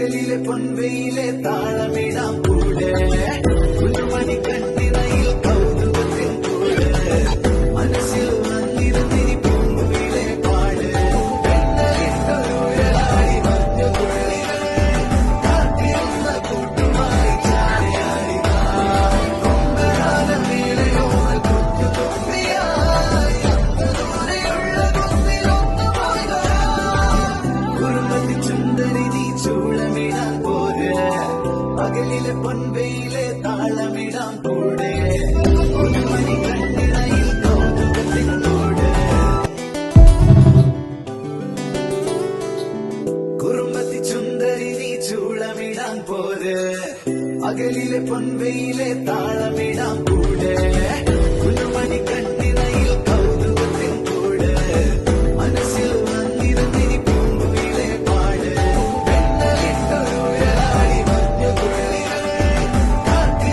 പകലിലെ പൊൻവെയിലെ താളമിടാം കൂടെ കുഞ്ഞുമണി കണ്ണിറയിൽ കൗതുകത്തിൻ കൂടെ മനസ്സിൽ വന്നിരുന്നിരി പൂങ്കുയിലെ പാട് പെണ്ണലിട്ടൊരുഴലായി മഞ്ഞുതുള്ളികൾ കാത്തിരുന്ന കൂട്ടുമായി ചാടിയാടിതാ കൊമ്പനാല മേളയോൽ കുത്തുതുമ്പിയായി അന്ന് ദൂരെയുള്ള കുന്നിലൊന്നുമായി കുറുമതി ചുണ്ടരി നീ ചൂളമിടാൻ പോര് പകലിലെ പൊൻവെയിലെ താളമിടാൻ കൂടെ കുഞ്ഞുമണി കണ്ണിണയിൽ കൗതുകത്തിൻ കൂടെ കുറുമതി ചുണ്ടരി നീ ചൂളമിടാൻ പോര് പകലിലെ പൊൻവെയിലെ താളമിടാൻ കൂടെ